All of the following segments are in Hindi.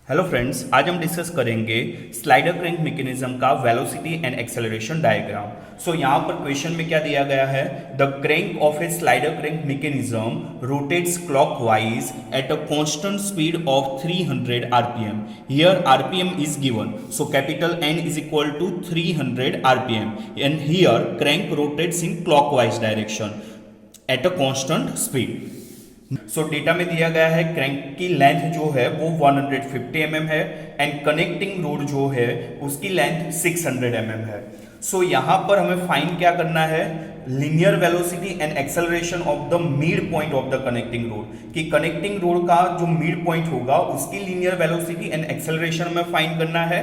हेलो फ्रेंड्स, आज हम डिस्कस करेंगे स्लाइडर क्रैंक मैकेनिज्म का velocity and acceleration diagram. So यहाँ पर क्वेश्चन में क्या दिया गया है, the crank of a slider crank mechanism rotates clockwise at a constant speed of 300 rpm। Here rpm is given, so capital N is equal to 300 rpm and here crank rotates in clockwise direction at a constant speed. So data में दिया गया है क्रैंक की लेंथ जो है वो 150 mm है एंड कनेक्टिंग रोड जो है उसकी लेंथ 600 mm है। सो यहाँ पर हमें फाइंड क्या करना है, linear velocity and acceleration of the mid point of the connecting road, कि कनेक्टिंग रोड का जो मिड पॉइंट होगा उसकी लीनियर वेलोसिटी एंड एक्सेलरेशन हमें फाइंड करना है।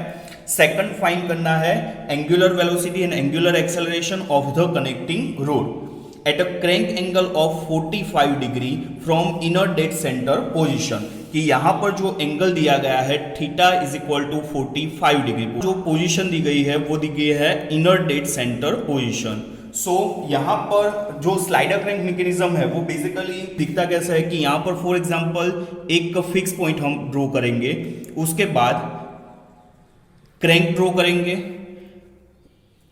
सेकंड फाइंड करना है angular velocity and angular acceleration of the connecting road at a crank angle of 45 degree from inner dead center position, कि यहाँ पर जो एंगल दिया गया है theta is equal to 45 degree, जो पोजीशन दी गई है वो दी गई है inner dead centre position. So यहाँ पर जो स्लाइडर क्रैंक मैकेनिज्म है वो बेसिकली दिखता कैसा है कि यहाँ पर फॉर एग्जांपल एक फिक्स पॉइंट हम ड्रॉ करेंगे, उसके बाद क्रैंक ड्रॉ करेंगे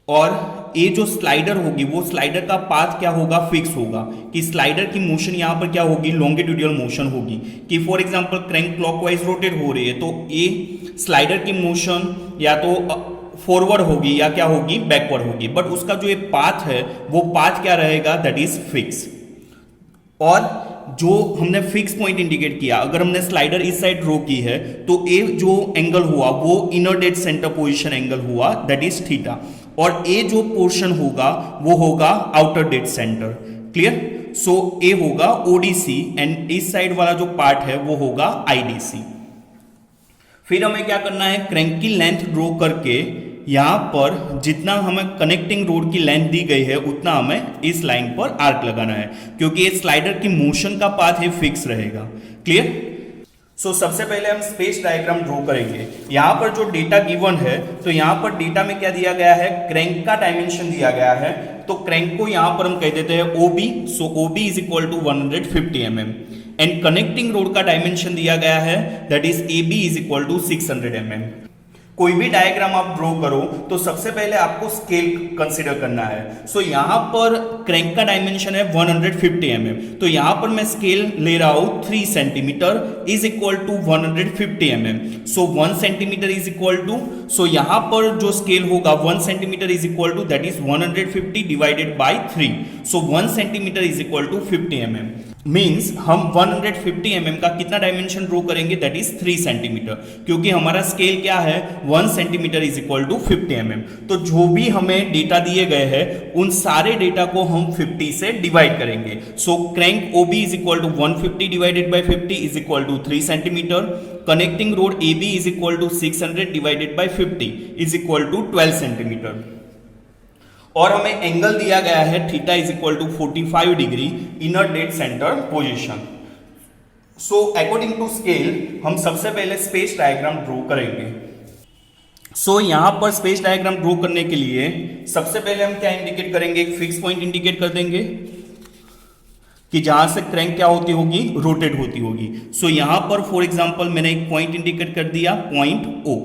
और ये जो स्लाइडर होगी वो स्लाइडर का पाथ क्या होगा, फिक्स होगा, कि स्लाइडर की मोशन यहाँ पर क्या होगी, लॉन्गिट्यूडिनल मोशन होगी। कि for example crank clockwise rotate हो रही है तो ये स्लाइडर की मोशन या तो फॉरवर्ड होगी या क्या होगी, बैकवर्ड होगी, बट उसका जो ये पाथ है वो पाथ क्या रहेगा, दैट इज फिक्स। और जो हमने फिक्स पॉइंट इंडिकेट किया, अगर हमने स्लाइडर इस साइड ड्रॉ की है तो ये जो एंगल हुआ वो inner dead centre position angle हुआ, दैट इज थीटा, और ए जो पोर्शन होगा वो होगा आउटर डेड सेंटर। क्लियर? सो ए होगा ओडीसी एंड इस साइड वाला जो पार्ट है वो होगा आईडीसी। फिर हमें क्या करना है, क्रैंक की लेंथ ड्रॉ करके यहां पर जितना हमें कनेक्टिंग रोड की लेंथ दी गई है उतना हमें इस लाइन पर आर्क लगाना है, क्योंकि ये स्लाइडर की मोशन का पाथ है फिक्स रहेगा। क्लियर? सो सबसे पहले हम स्पेस डायग्राम ड्रॉ करेंगे। यहाँ पर जो डेटा गिवन है तो यहाँ पर डेटा में क्या दिया गया है, क्रैंक का डायमेंशन दिया गया है, तो क्रैंक को यहाँ पर हम कह देते हैं OB। So OB is equal to 150 mm and connecting rod का डायमेंशन दिया गया है, that is AB is equal to 600 mm। कोई भी डायग्राम आप ड्रॉ करो तो सबसे पहले आपको स्केल कंसीडर करना है। सो यहाँ पर क्रैंक का डायमेंशन है 150 mm, तो यहाँ पर मैं स्केल ले रहा हूँ 3 centimetre is equal to 150 mm। So 1 centimetre is equal to, so यहाँ पर जो स्केल होगा 1 centimetre is equal to that is 150 divided by 3। So 1 centimetre is equal to 50 mm, means हम 150 mm का कितना डायमेंशन ड्रॉ करेंगे, दैट इज 3 सेंटीमीटर, क्योंकि हमारा स्केल क्या है 1 centimetre is equal to 50 mm। तो जो भी हमें डेटा दिए गए हैं उन सारे डेटा को हम 50 से डिवाइड करेंगे। So crank OB is equal to 150 divided by 50 is equal to 3 centimetre, connecting rod AB is equal to 600 divided by 50 is equal to 12 centimetre, और हमें एंगल दिया गया है theta is equal to 45 degree inner dead centre position. So according to scale हम सबसे पहले स्पेस डायग्राम ड्रॉ करेंगे। सो यहां पर स्पेस डायग्राम ड्रॉ करने के लिए सबसे पहले हम क्या इंडिकेट करेंगे, एक फिक्स पॉइंट इंडिकेट कर देंगे कि जहां से क्रैंक क्या होती होगी, रोटेट होती होगी। सो यहां पर फॉर एग्जांपल मैंने एक पॉइंट इंडिकेट कर दिया, पॉइंट O।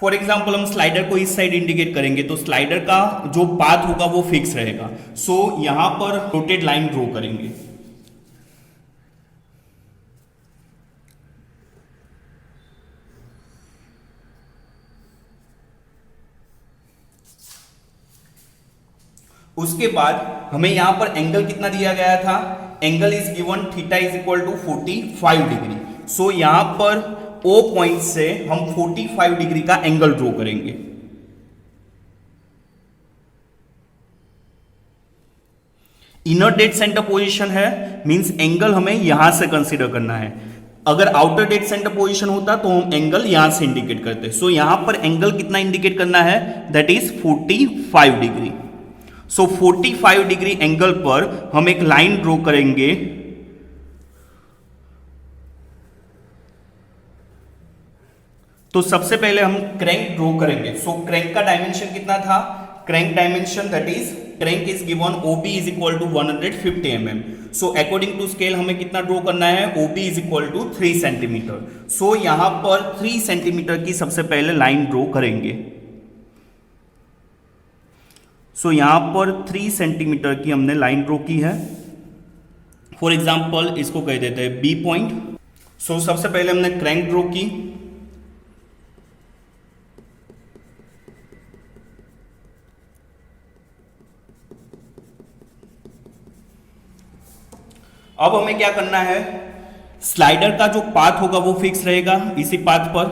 फॉर एग्जाम्पल हम स्लाइडर को इस साइड इंडिकेट करेंगे तो स्लाइडर का जो पाथ होगा वो फिक्स रहेगा। सो यहां पर रोटेट लाइन ड्रॉ करेंगे। उसके बाद हमें यहां पर एंगल कितना दिया गया था, angle is given theta is equal to 45 degree. So यहां पर O पॉइंट से हम 45 डिग्री का एंगल ड्रॉ करेंगे। इनर डेड सेंटर पोजीशन है, मींस एंगल हमें यहां से कंसीडर करना है। अगर आउटर डेड सेंटर पोजीशन होता तो हम एंगल यहां से इंडिकेट करते। सो यहां पर एंगल कितना इंडिकेट करना है, that is 45 degree. So 45 degree angle पर हम एक लाइन ड्रॉ करेंगे। तो सबसे पहले हम क्रैंक ड्रॉ करेंगे। सो क्रैंक का डायमेंशन कितना था, crank dimension that is crank is given OB is equal to 150 mm. So according to scale हमें कितना ड्रॉ करना है, OB is equal to 3 centimetre. So यहां पर 3 सेंटीमीटर की सबसे पहले लाइन ड्रॉ करेंगे. सो यहां पर 3 सेंटीमीटर की हमने लाइन ड्रॉ की है. फॉर एग्जाम्पल इसको कह देते हैं B पॉइंट. सो सबसे पहले हमने क्रैंक ड्रॉ की. अब हमें क्या करना है, स्लाइडर का जो पाथ होगा वो फिक्स रहेगा इसी पाथ पर.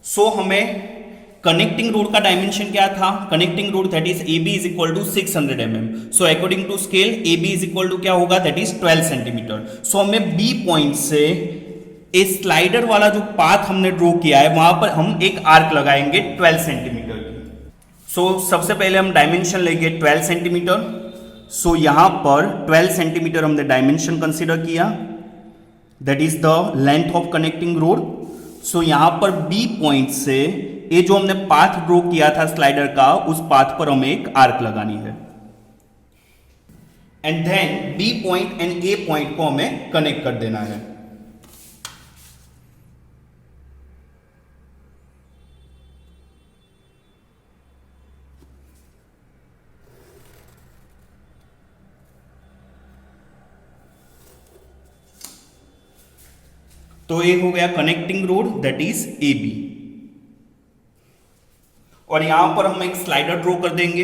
सो हमें कनेक्टिंग रोड का डायमेंशन क्या था, connecting rod that is AB is equal to 600 mm. So according to scale AB is equal to क्या होगा, दैट इज 12 सेंटीमीटर. सो हमें B पॉइंट से इस स्लाइडर वाला जो पाथ हमने ड्रॉ किया है वहां पर हम एक आर्क लगाएंगे 12 सेंटीमीटर की. सो सबसे पहले हम डायमेंशन लेंगे 12 सेंटीमीटर. सो यहां पर 12 सेंटीमीटर हमने डायमेंशन कंसीडर किया, that is the length of connecting rod. So यहां पर B पॉइंट से ये जो हमने पाथ ड्रॉ किया था स्लाइडर का, उस पाथ पर हमें एक आर्क लगानी है. And then B point and A point को हमें कनेक्ट कर देना है. तो ये हो गया connecting rod that is AB. और यहां पर हम एक स्लाइडर ड्रॉ कर देंगे.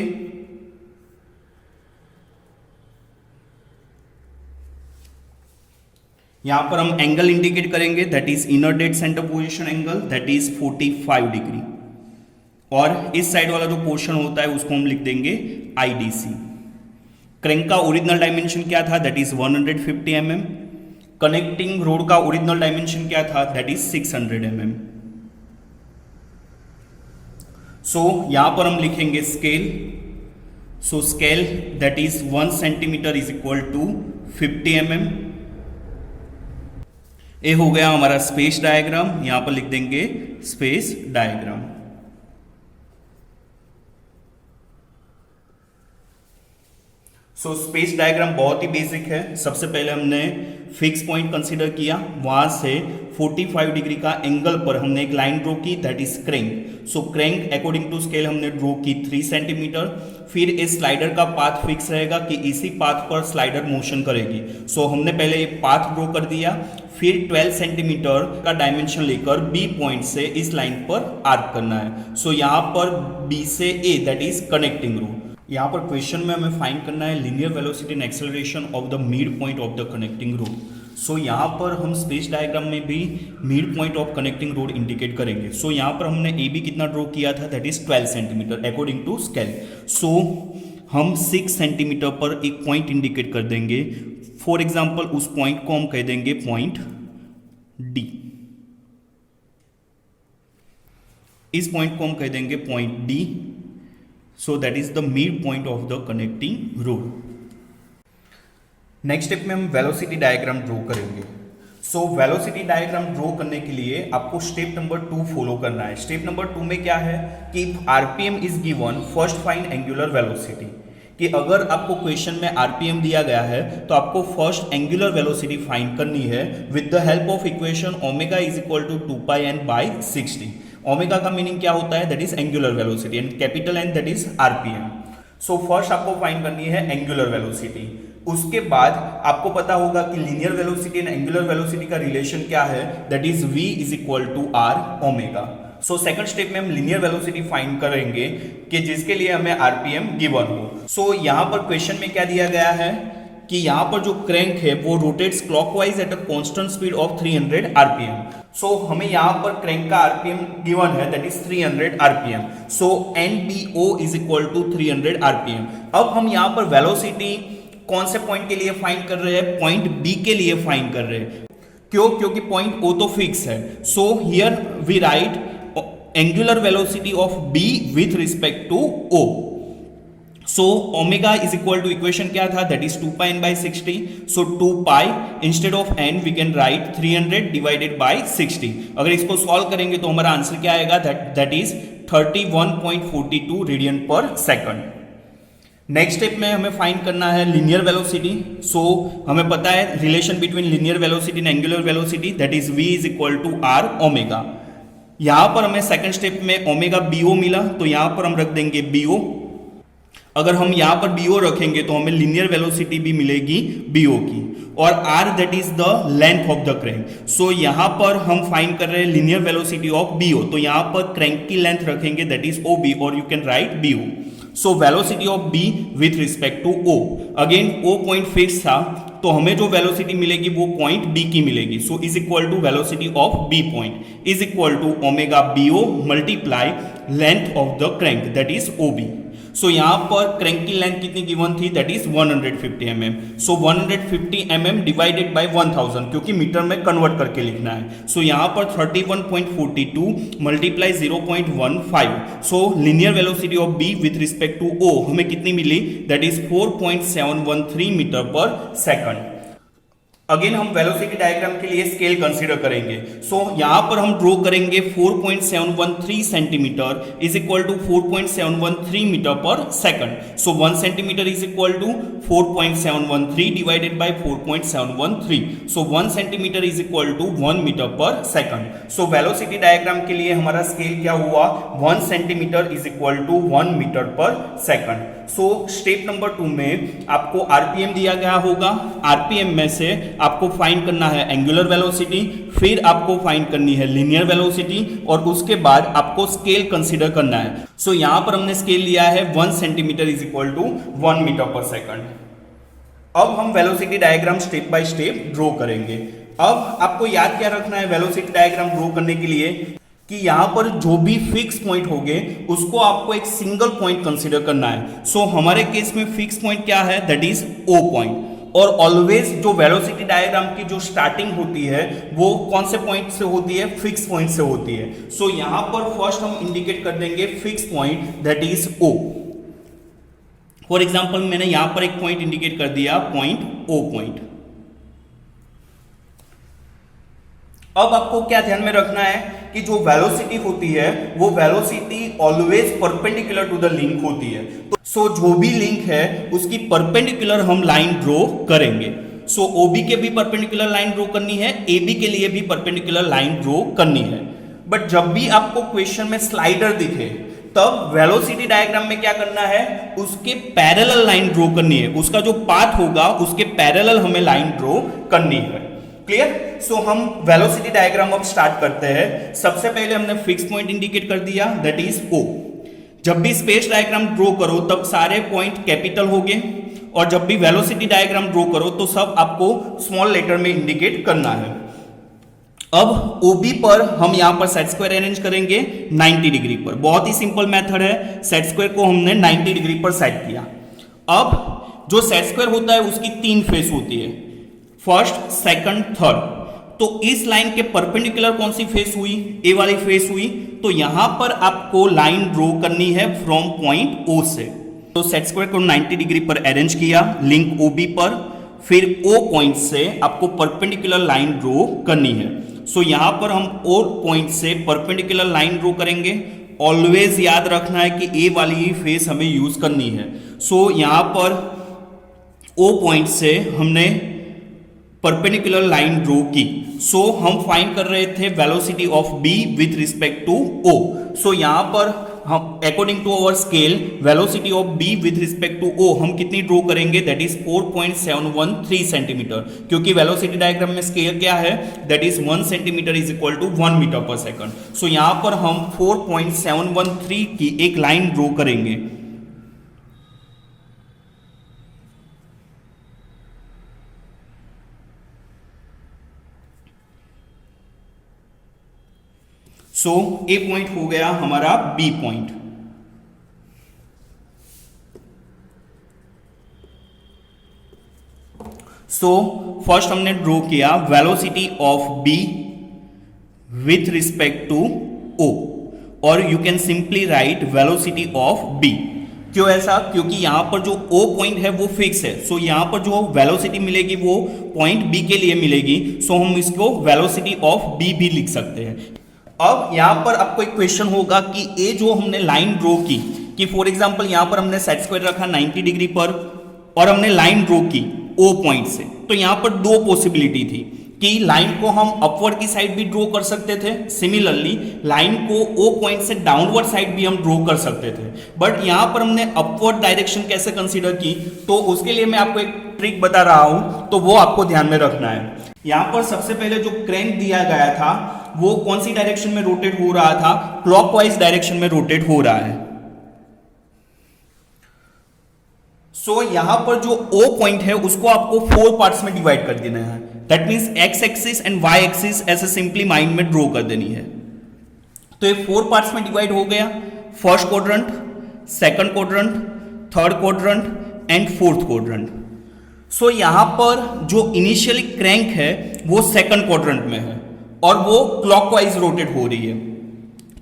यहां पर हम एंगल इंडिकेट करेंगे that is inner dead centre position angle that is 45 degree. और इस साइड वाला जो पोर्शन होता है उसको हम लिख देंगे IDC. क्रैंक का ओरिजिनल डायमेंशन क्या था, that is 150 mm. Connecting rod का ओरिजिनल डायमेंशन क्या था, दैट इज 600 mm. सो यहां पर हम लिखेंगे scale. So scale that is 1 centimetre is equal to 50 mm. ये हो गया हमारा स्पेस डायग्राम. यहां पर लिख देंगे space diagram. So space diagram बहुत ही बेसिक है. सबसे पहले हमने फिक्स पॉइंट कंसीडर किया, वहां से 45 डिग्री का एंगल पर हमने एक लाइन ड्रॉ की that is crank. So crank according to scale हमने ड्रॉ की 3 सेंटीमीटर. फिर इस स्लाइडर का पाथ फिक्स रहेगा कि इसी पाथ पर स्लाइडर मोशन करेगी. सो हमने पहले ये पाथ ड्रॉ कर दिया. फिर 12 सेंटीमीटर का डायमेंशन लेकर B पॉइंट से इस लाइन पर आर्क करना है. सो यहां पर B से A that is connecting rod. यहाँ पर क्वेश्चन में हमें फाइंड करना है linear velocity and acceleration of the mid point of the connecting rod. So यहाँ पर हम स्पेस डायग्राम में भी mid point of connecting rod indicate करेंगे. सो यहाँ पर हमने AB कितना ड्रॉ किया था, that is 12 centimetre according to scale. So हम 6 सेंटीमीटर पर एक पॉइंट इंडिकेट कर देंगे. फॉर एग्जाम्पल उस पॉइंट को हम कह देंगे पॉइंट D. इस पॉइंट को हम कह देंगे point D. So that is the midpoint of the connecting road. Next step में हम वेलोसिटी डायग्राम ड्रॉ करेंगे. सो वेलोसिटी डायग्राम ड्रॉ करने के लिए आपको स्टेप नंबर 2 फॉलो करना है. स्टेप नंबर 2 में क्या है कि RPM is given, first find angular velocity. कि अगर आपको क्वेश्चन में RPM दिया गया है तो आपको फर्स्ट एंगुलर वेलोसिटी फाइंड करनी है with the help of equation omega is equal to 2πn/60. Omega का मीनिंग क्या होता है, that is angular velocity, and capital N that is RPM. So first आपको फाइंड करनी है एंगुलर वेलोसिटी. उसके बाद आपको पता होगा कि linear velocity and angular velocity का रिलेशन क्या है, that is V is equal to R omega. So second step में हम लीनियर वेलोसिटी फाइंड करेंगे कि जिसके लिए हमें RPM गिवन हो. सो यहां पर क्वेश्चन में क्या दिया गया है कि यहां पर जो क्रैंक है वो rotates clockwise at a constant speed of 300 RPM. So हमें यहां पर क्रैंक का RPM गिवन है that is 300 RPM. So NBO is equal to 300 RPM. अब हम यहां पर वेलोसिटी कौन से पॉइंट के लिए फाइंड कर रहे हैं, पॉइंट B के लिए फाइंड कर रहे हैं. क्यों, क्योंकि पॉइंट O तो फिक्स है. So here we write angular velocity of B with respect to O. So omega is equal to equation क्या था, that is 2πn/60. So 2π instead of n we can write 300 divided by 60. अगर इसको सॉल्व करेंगे तो हमारा आंसर क्या आएगा, दैट इज 31.42 रेडियन पर सेकंड. नेक्स्ट स्टेप में हमें फाइंड करना है लीनियर वेलोसिटी। सो हमें पता है relation between linear velocity and angular velocity, that is v is equal to r omega. यहां पर हमें सेकंड स्टेप में ओमेगा bo मिला, तो यहां पर हम रख देंगे bo। अगर हम यहां पर bo रखेंगे तो हमें लीनियर वेलोसिटी भी मिलेगी bo की, और r that is the length of the crank. So यहां पर हम फाइंड कर रहे हैं लीनियर वेलोसिटी ऑफ bo, तो यहां पर क्रैंक की लेंथ रखेंगे दैट इज ob, और you can write bo। So velocity of b with respect to o, again o point fix था, तो हमें जो वेलोसिटी मिलेगी वो पॉइंट b की मिलेगी। So is equal to velocity of b point is equal to omega bo multiply length of the crank that is ob। So यहां पर क्रैंक की लेंथ कितनी गिवन थी, that is 150 mm। So 150 mm divided by 1000, क्योंकि मीटर में कन्वर्ट करके लिखना है। सो यहां पर 31.42 multiply 0.15। So linear velocity of b with respect to o हमें कितनी मिली, that is 4.713 metre per second. Again हम वेलोसिटी डायग्राम के लिए स्केल कंसीडर करेंगे। सो यहां पर हम ड्रॉ करेंगे 4.713 centimetre is equal to 4.713 metre per second. So 1 centimetre is equal to 4.713 divided by 4.713। So 1 centimetre is equal to 1 metre per second. So velocity diagram के लिए हमारा स्केल क्या हुआ, 1 centimetre is equal to 1 metre per second. So step number 2 में आपको आरपीएम दिया गया होगा, आरपीएम में से आपको फाइंड करना है एंगुलर वेलोसिटी, फिर आपको फाइंड करनी है लीनियर वेलोसिटी, और उसके बाद आपको स्केल कंसीडर करना है। सो यहां पर हमने स्केल लिया है 1 centimetre is equal to 1 metre per second. अब हम velocity diagram step by step draw करेंगे। अब आपको याद क्या रखना है वेलोसिटी डायग्राम ड्रॉ करने के लिए, कि यहां पर जो भी फिक्स पॉइंट होंगे उसको आपको एक सिंगल पॉइंट कंसीडर करना है। सो हमारे केस में फिक्स पॉइंट क्या है, दैट इज O पॉइंट। और ऑलवेज जो वेलोसिटी डायग्राम की जो स्टार्टिंग होती है वो कौन से पॉइंट से होती है, फिक्स पॉइंट से होती है। सो यहां पर फर्स्ट हम इंडिकेट कर देंगे fix point that is O। For example मैंने यहां पर एक पॉइंट इंडिकेट कर दिया, पॉइंट O पॉइंट। अब आपको क्या ध्यान में रखना है कि जो वेलोसिटी होती है वो velocity always perpendicular to the link होती है। सो जो भी लिंक है उसकी परपेंडिकुलर हम लाइन ड्रॉ करेंगे। सो OB के भी परपेंडिकुलर लाइन ड्रॉ करनी है, AB के लिए भी परपेंडिकुलर लाइन ड्रॉ करनी है। बट जब भी आपको क्वेश्चन में स्लाइडर दिखे तब वेलोसिटी डायग्राम में क्या करना है, उसके पैरेलल लाइन ड्रॉ करनी है, उसका जो पाथ होगा उसके पैरेलल हमें लाइन ड्रॉ करनी है। क्लियर? सो हम वेलोसिटी डायग्राम अब स्टार्ट करते हैं। सबसे पहले हमने फिक्स पॉइंट इंडिकेट कर दिया दैट इज O। जब भी स्पेस डायग्राम ड्रॉ करो तब सारे पॉइंट कैपिटल होंगे, और जब भी वेलोसिटी डायग्राम ड्रॉ करो तो सब आपको स्मॉल लेटर में इंडिकेट करना है। अब OB पर हम यहां पर सेट स्क्वायर अरेंज करेंगे 90 डिग्री पर। बहुत ही सिंपल मेथड है, सेट स्क्वायर को हमने 90 डिग्री पर सेट किया। अब जो सेट स्क्वायर होता है उसकी 3 फेस होती है, फर्स्ट, सेकंड, थर्ड। तो इस लाइन के परपेंडिकुलर कौन सी फेस हुई, ए वाली फेस हुई। तो यहां पर आपको लाइन ड्रॉ करनी है फ्रॉम पॉइंट O से। तो सेट स्क्वायर को 90 डिग्री पर अरेंज किया लिंक OB पर, फिर O पॉइंट से आपको परपेंडिकुलर लाइन ड्रॉ करनी है। सो यहां पर हम O पॉइंट से परपेंडिकुलर लाइन ड्रॉ करेंगे। ऑलवेज याद रखना है कि ए वाली ही फेस हमें यूज करनी है। सो यहां पर O पॉइंट से हमने परपेंडिकुलर लाइन ड्रॉ की। सो हम फाइंड कर रहे थे velocity of B with respect to O। So यहां पर हम according to our scale velocity of B with respect to O हम कितनी ड्रॉ करेंगे, दैट इज 4.713 सेंटीमीटर, क्योंकि वेलोसिटी डायग्राम में स्केल क्या है, that is 1 centimetre is equal to 1 metre per second. So यहां पर हम 4.713 की एक लाइन ड्रॉ करेंगे। सो A पॉइंट हो गया हमारा B पॉइंट। सो फर्स्ट हमने ड्रॉ किया velocity of B with respect to O, और you can simply write velocity of B। क्यों ऐसा, क्योंकि यहां पर जो O पॉइंट है वो फिक्स है। सो यहां पर जो वेलोसिटी मिलेगी वो पॉइंट B के लिए मिलेगी। सो हम इसको वेलोसिटी ऑफ B भी लिख सकते हैं। अब यहां पर आपको एक क्वेश्चन होगा कि ये जो हमने लाइन ड्रॉ की, कि फॉर एग्जांपल यहां पर हमने सेट स्क्वायर रखा 90 डिग्री पर और हमने लाइन ड्रॉ की ओ पॉइंट से, तो यहां पर दो पॉसिबिलिटी थी कि लाइन को हम अपवर्ड की साइड भी ड्रॉ कर सकते थे, सिमिलरली लाइन को ओ पॉइंट से डाउनवर्ड साइड भी हम ड्रॉ कर सकते थे, बट यहां पर हमने अपवर्ड डायरेक्शन कैसे कंसीडर की, तो उसके लिए मैं आपको एक ट्रिक बता रहा हूं, तो वो आपको ध्यान में रखना है। यहां पर सबसे पहले जो क्रैंक दिया गया था वो कौन सी डायरेक्शन में रोटेट हो रहा था, क्लॉकवाइज डायरेक्शन में रोटेट हो रहा है। सो यहां पर जो O पॉइंट है उसको आपको 4 पार्ट्स में डिवाइड कर देना है, that means X axis and Y axis ऐसे सिंपली माइंड में ड्रॉ कर देनी है। तो ये 4 पार्ट्स में डिवाइड हो गया, first quadrant, second quadrant, third quadrant and fourth quadrant. So यहां पर जो इनिशियली क्रैंक है वो सेकंड क्वाड्रेंट में है और वो क्लॉकवाइज रोटेट हो रही है।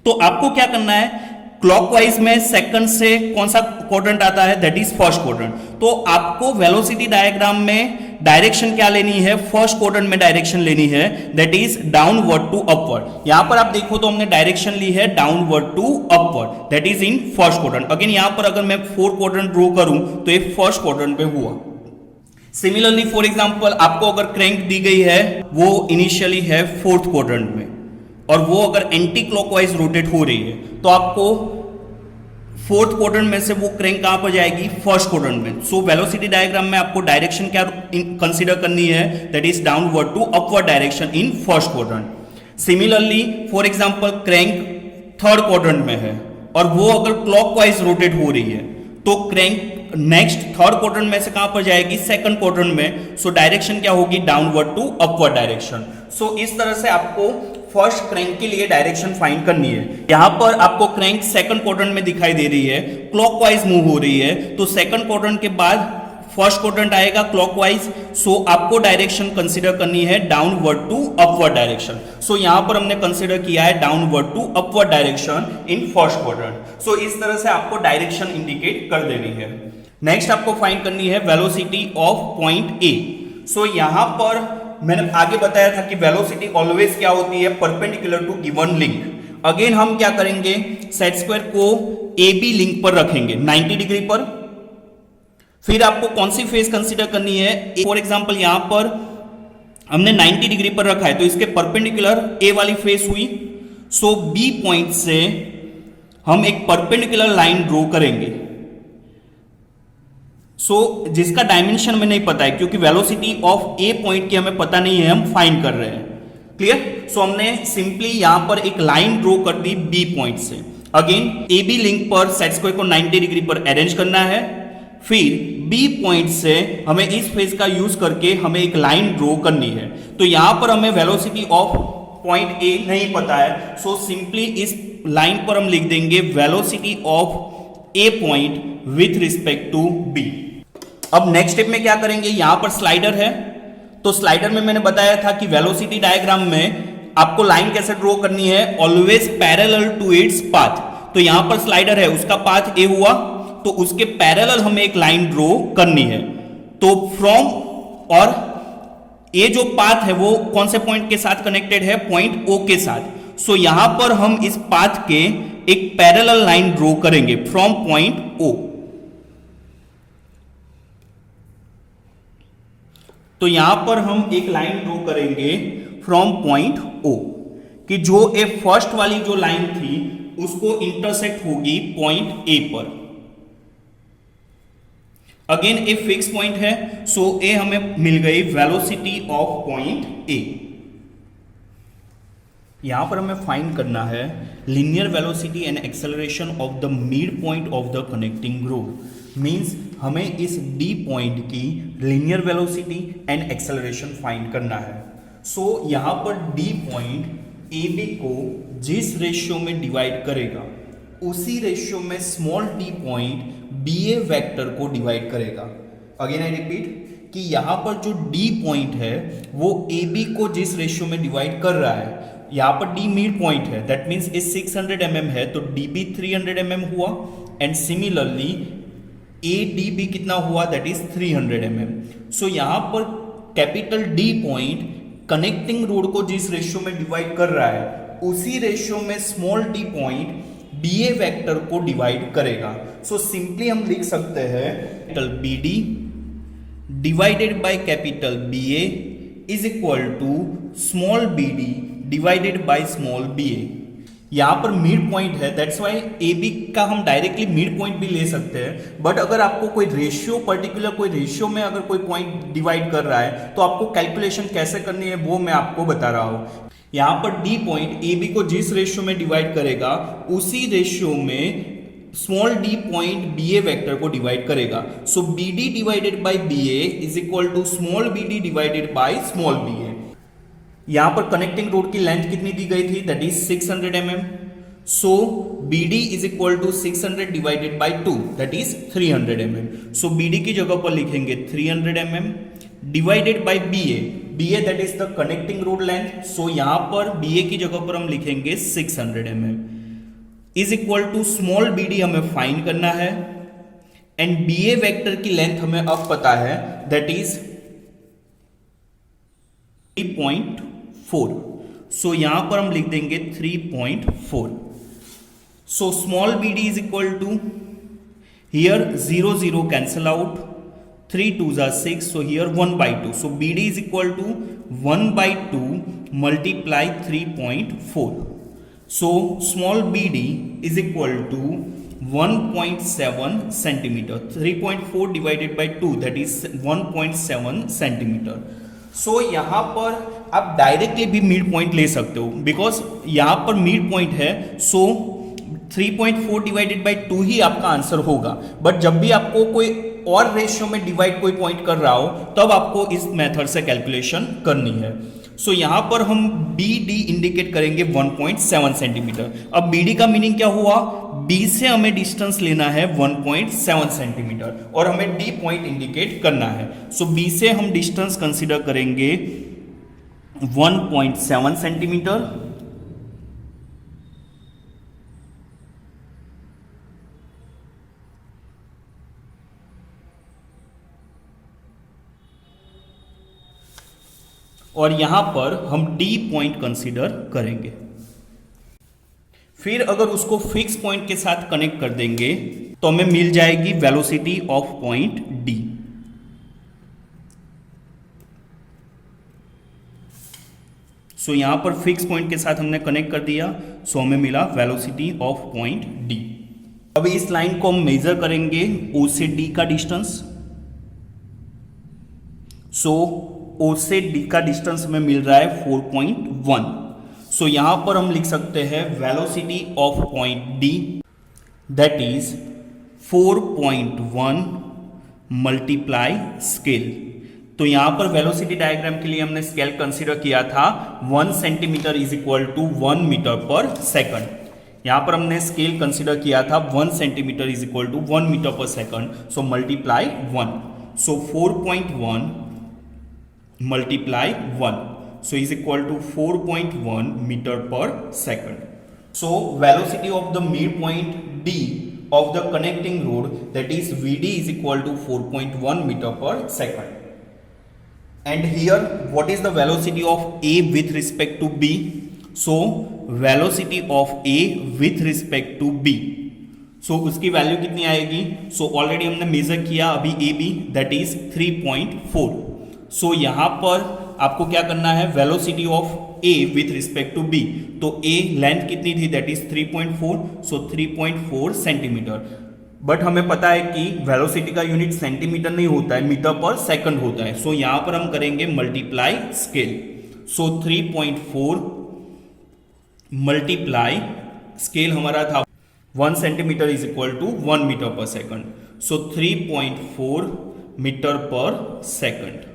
तो आपको क्या करना है, क्लॉकवाइज में सेकंड से कौन सा क्वाड्रेंट आता है, दैट इज फर्स्ट क्वाड्रेंट। तो आपको वेलोसिटी डायग्राम में डायरेक्शन क्या लेनी है, फर्स्ट क्वाड्रेंट में डायरेक्शन लेनी है, that is downward to upward. यहां पर आप देखो तो हमने डायरेक्शन ली है downward to upward, that is in first quadrant. Again यहां पर अगर मैं 4 क्वाड्रेंट ड्रॉ करूं तो ये फर्स्ट क्वाड्रेंट पे हुआ। सिमिलरली फॉर एग्जांपल आपको अगर क्रैंक दी गई है वो इनिशियली है फोर्थ क्वाड्रेंट में और वो अगर एंटी क्लॉकवाइज रोटेट हो रही है तो आपको फोर्थ क्वाड्रेंट में से वो क्रैंक कहां पर जाएगी, फर्स्ट क्वाड्रेंट में। सो वेलोसिटी डायग्राम में आपको डायरेक्शन क्या कंसीडर करनी है, that is downward to upward direction in first quadrant. Similarly for example crank third quadrant में है और वो अगर क्लॉकवाइज रोटेट हो रही है तो क्रैंक नेक्स्ट थर्ड क्वाड्रेंट में से कहां पर जाएगी, सेकंड क्वाड्रेंट में। सो डायरेक्शन क्या होगी, डाउनवर्ड टू अपवर्ड डायरेक्शन। सो इस तरह से आपको फर्स्ट क्रैंक के लिए डायरेक्शन फाइंड करनी है। यहां पर आपको क्रैंक सेकंड क्वाड्रेंट में दिखाई दे रही है, क्लॉकवाइज मूव हो रही है, तो सेकंड क्वाड्रेंट के बाद फर्स्ट क्वाड्रेंट आएगा क्लॉकवाइज। सो आपको डायरेक्शन कंसीडर करनी है downward to upward direction. So यहां पर हमने कंसीडर किया है downward to upward direction in first quadrant. So इस तरह से आपको डायरेक्शन इंडिकेट कर देनी है। नेक्स्ट आपको फाइंड करनी है वेलोसिटी ऑफ पॉइंट ए। सो यहां पर मैंने आगे बताया था कि वेलोसिटी ऑलवेज क्या होती है, perpendicular to given link. Again हम क्या करेंगे, सेट स्क्वायर को ए बी लिंक पर रखेंगे 90 डिग्री पर। फिर आपको कौन सी फेस कंसीडर करनी है, फॉर एग्जांपल यहां पर हमने 90 डिग्री पर रखा है तो इसके परपेंडिकुलर ए वाली फेस हुई। सो बी पॉइंट से हम एक परपेंडिकुलर लाइन ड्रॉ करेंगे। जिसका डायमेंशन हमें नहीं पता है क्योंकि वेलोसिटी ऑफ ए पॉइंट की हमें पता नहीं है, हम फाइंड कर रहे हैं। क्लियर। हमने सिंपली यहां पर एक लाइन ड्रॉ कर दी बी पॉइंट से। अगेन ए बी लिंक पर सेट स्क्वायर को 90 डिग्री पर अरेंज करना है। फिर बी पॉइंट से हमें इस फेस का यूज करके हमें एक लाइन ड्रॉ करनी है। तो यहां पर हमें वेलोसिटी ऑफ पॉइंट ए नहीं पता है, सो सिंपली इस लाइन पर हम लिख देंगे velocity of A point with respect to B. अब नेक्स्ट स्टेप में क्या करेंगे, यहां पर स्लाइडर है तो स्लाइडर में मैंने बताया था कि वेलोसिटी डायग्राम में आपको लाइन कैसे ड्रॉ करनी है, always parallel to its path. तो यहां पर स्लाइडर है, उसका पाथ ए हुआ तो उसके पैरेलल हमें एक लाइन ड्रॉ करनी है। तो फ्रॉम और ये जो पाथ है वो कौन से पॉइंट के साथ कनेक्टेड है, पॉइंट ओ के साथ। सो यहां पर हम इस पाथ के एक पैरेलल लाइन ड्रॉ करेंगे फ्रॉम पॉइंट ओ। तो यहां पर हम एक लाइन ड्रॉ करेंगे फ्रॉम पॉइंट ओ कि जो ए फर्स्ट वाली जो लाइन थी उसको इंटरसेक्ट होगी पॉइंट ए पर। अगेन ए फिक्स पॉइंट है, सो ए हमें मिल गई वेलोसिटी ऑफ पॉइंट ए। यहां पर हमें फाइंड करना है linear velocity and acceleration of the mid point of the connecting road. Means हमें इस डी पॉइंट की linear velocity and acceleration find करना है। सो यहां पर डी पॉइंट ए बी को जिस रेशियो में डिवाइड करेगा उसी रेशियो में small D point B A vector को डिवाइड करेगा। अगेन आई रिपीट कि यहां पर जो डी पॉइंट है वो ए बी को जिस रेशियो में डिवाइड कर रहा है, यहां पर डी मिड पॉइंट है, दैट मींस इस 600 mm है तो डी बी 300 mm हुआ and similarly A D B कितना हुआ, दैट इज 300 mm। सो यहां पर capital D point connecting rod को जिस रेशियो में डिवाइड कर रहा है उसी रेशियो में small D point B A vector को डिवाइड करेगा। सो सिंपली हम लिख सकते हैं capital B D divided by capital B A is equal to small B D divided by small B A. यहां पर मिड पॉइंट है, दैट्स वाई ए बी का हम डायरेक्टली मिड पॉइंट भी ले सकते हैं, बट अगर आपको कोई रेशियो पर्टिकुलर कोई रेशियो में अगर कोई पॉइंट डिवाइड कर रहा है तो आपको कैलकुलेशन कैसे करनी है वो मैं आपको बता रहा हूं। यहां पर डी पॉइंट ए बी को जिस रेशियो में डिवाइड करेगा उसी रेशियो में small D point B A vector को डिवाइड करेगा। So B D divided by B A is equal to small B D divided by small B A. यहां पर कनेक्टिंग रोड की लेंथ कितनी दी गई थी, that is 600 mm। So B D is equal to 600 divided by 2 that is 300 mm। So B D की जगह पर लिखेंगे 300 mm divided by B A that is the connecting rod length. So यहां पर बी ए की जगह पर हम लिखेंगे 600 mm is equal to small B D हमें फाइंड करना है एंड बी ए वेक्टर की लेंथ हमें अब पता है दैट इज 3.4। सो यहां पर हम लिख देंगे 3.4। So small B D is equal to here 0 0 cancel out, 3 2s are 6, so here 1/2. So BD is equal to 1/2 multiply 3.4. So small BD is equal to 1.7 centimeter. 3.4 divided by 2 that is 1.7 centimeter. So यहाँ पर आप डायरेक्टली भी मिड पॉइंट ले सकते हो बिकॉज यहाँ पर मिड पॉइंट है। सो 3.4 डिवाइडेड बाई 2 ही आपका आंसर होगा, बट जब भी आपको कोई और रेशियो में डिवाइड कोई पॉइंट कर रहा हो तब आपको इस मेथड से कैलकुलेशन करनी है। सो यहां पर हम बी डी इंडिकेट करेंगे 1.7 सेंटीमीटर। अब बी डी का मीनिंग क्या हुआ, बी से हमें डिस्टेंस लेना है 1.7 सेंटीमीटर और हमें डी पॉइंट इंडिकेट करना है। सो बी से हम डिस्टेंस कंसीडर करेंगे 1.7 सेंटीमीटर और यहां पर हम डी पॉइंट कंसीडर करेंगे। फिर अगर उसको फिक्स पॉइंट के साथ कनेक्ट कर देंगे तो हमें मिल जाएगी वेलोसिटी ऑफ पॉइंट डी। सो यहां पर फिक्स पॉइंट के साथ हमने कनेक्ट कर दिया, सो हमें मिला वेलोसिटी ऑफ पॉइंट डी। अब इस लाइन को हम मेजर करेंगे ओ से डी का डिस्टेंस। सो ओ से डी का डिस्टेंस हमें मिल रहा है 4.1। सो यहां पर हम लिख सकते हैं velocity of point D that is 4.1 multiply scale. तो यहां पर वेलोसिटी डायग्राम के लिए हमने स्केल कंसीडर किया था 1 centimetre is equal to 1 metre per second. यहां पर हमने स्केल कंसीडर किया था 1 centimetre is equal to 1 metre per second. So multiply 1। So 4.1 multiply 1, so is equal to 4.1 meter per second. So velocity of the midpoint D of the connecting road that is VD is equal to 4.1 meter per second. And here what is the velocity of A with respect to B? So velocity of A with respect to B, so उसकी वैल्यू कितनी आएगी? So already हमने मेजर किया अभी AB that is 3.4। सो यहां पर आपको क्या करना है, velocity of A with respect to B. तो ए लेंथ कितनी थी, that is 3.4, so 3.4 centimetre. But हमें पता है कि वेलोसिटी का यूनिट सेंटीमीटर नहीं होता है, मीटर पर सेकंड होता है। सो यहां पर हम करेंगे multiply scale. So 3.4 multiply scale हमारा था 1 centimetre is equal to 1 metre per second. So 3.4 metre per second.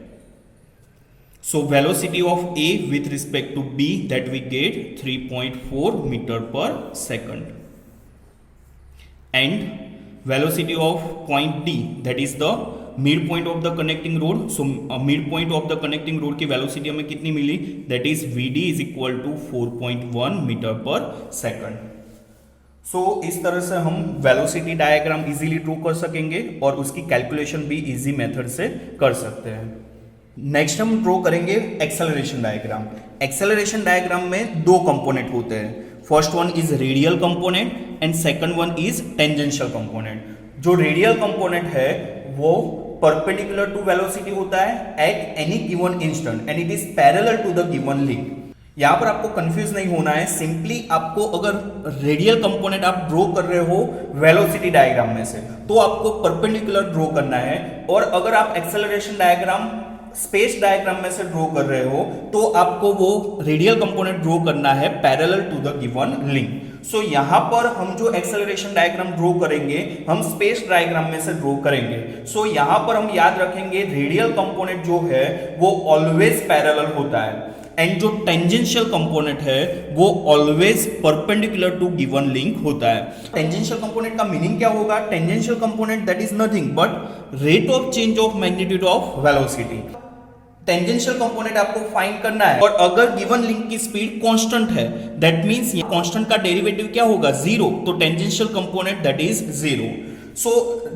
So velocity of A with respect to B that we get 3.4 meter per second, and velocity of point D that is the midpoint of the connecting road. So midpoint of the connecting road की velocity हमें कितनी मिली, that is VD is equal to 4.1 meter per second. So इस तरह से हम वेलोसिटी डायग्राम इजीली ड्रॉ कर सकेंगे और उसकी कैलकुलेशन भी इजी मेथड से कर सकते हैं। नेक्स्ट हम ड्रॉ करेंगे एक्सेलरेशन डायग्राम। एक्सेलरेशन डायग्राम में दो कंपोनेंट होते हैं, first one is radial component and second one is tangential component. जो रेडियल कंपोनेंट है वो परपेंडिकुलर टू वेलोसिटी होता है at any given instant and it is parallel to the given link. यहां पर आपको कंफ्यूज नहीं होना है, सिंपली आपको अगर रेडियल कंपोनेंट आप ड्रॉ कर रहे हो वेलोसिटी डायग्राम में से तो आपको परपेंडिकुलर ड्रॉ करना है, और अगर आप एक्सेलरेशन डायग्राम स्पेस डायग्राम में से ड्रॉ कर रहे हो तो आपको वो रेडियल कंपोनेंट ड्रॉ करना है parallel to the given link. So यहां पर हम जो एक्सेलरेशन डायग्राम ड्रॉ करेंगे हम स्पेस डायग्राम में से ड्रॉ करेंगे। सो यहां पर हम याद रखेंगे रेडियल कंपोनेंट जो है वो ऑलवेज पैरेलल होता है एंड जो टेंजेंशियल कंपोनेंट है वो always perpendicular to given link होता है। टेंजेंशियल कंपोनेंट का मीनिंग क्या होगा? Tangential component that is nothing but rate of change of magnitude of velocity. Tangential component आपको फाइंड करना है, और अगर गिवन लिंक की स्पीड कांस्टेंट है दैट मींस ये कांस्टेंट का डेरिवेटिव क्या होगा? जीरो, तो tangential component that is zero. So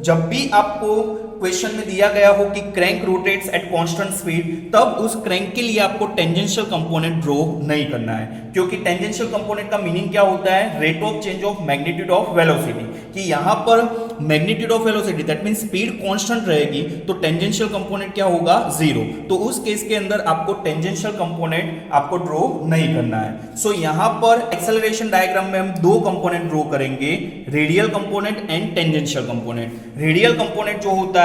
जब भी आपको क्वेश्चन में दिया गया हो कि crank rotates at constant speed, तब उस क्रैंक के लिए आपको टेंजेंशियल कंपोनेंट ड्रॉ नहीं करना है, क्योंकि टेंजेंशियल कंपोनेंट का मीनिंग क्या होता है? Rate of change of magnitude of velocity, कि यहां पर magnitude of velocity that means speed constant रहेगी तो टेंजेंशियल कंपोनेंट क्या होगा? जीरो। तो उस केस के अंदर आपको टेंजेंशियल कंपोनेंट आपको ड्रॉ नहीं करना है। सो यहां पर एक्सेलरेशन डायग्राम में हम दो कंपोनेंट ड्रॉ करेंगे, radial component and tangential component. Radial component जो होता है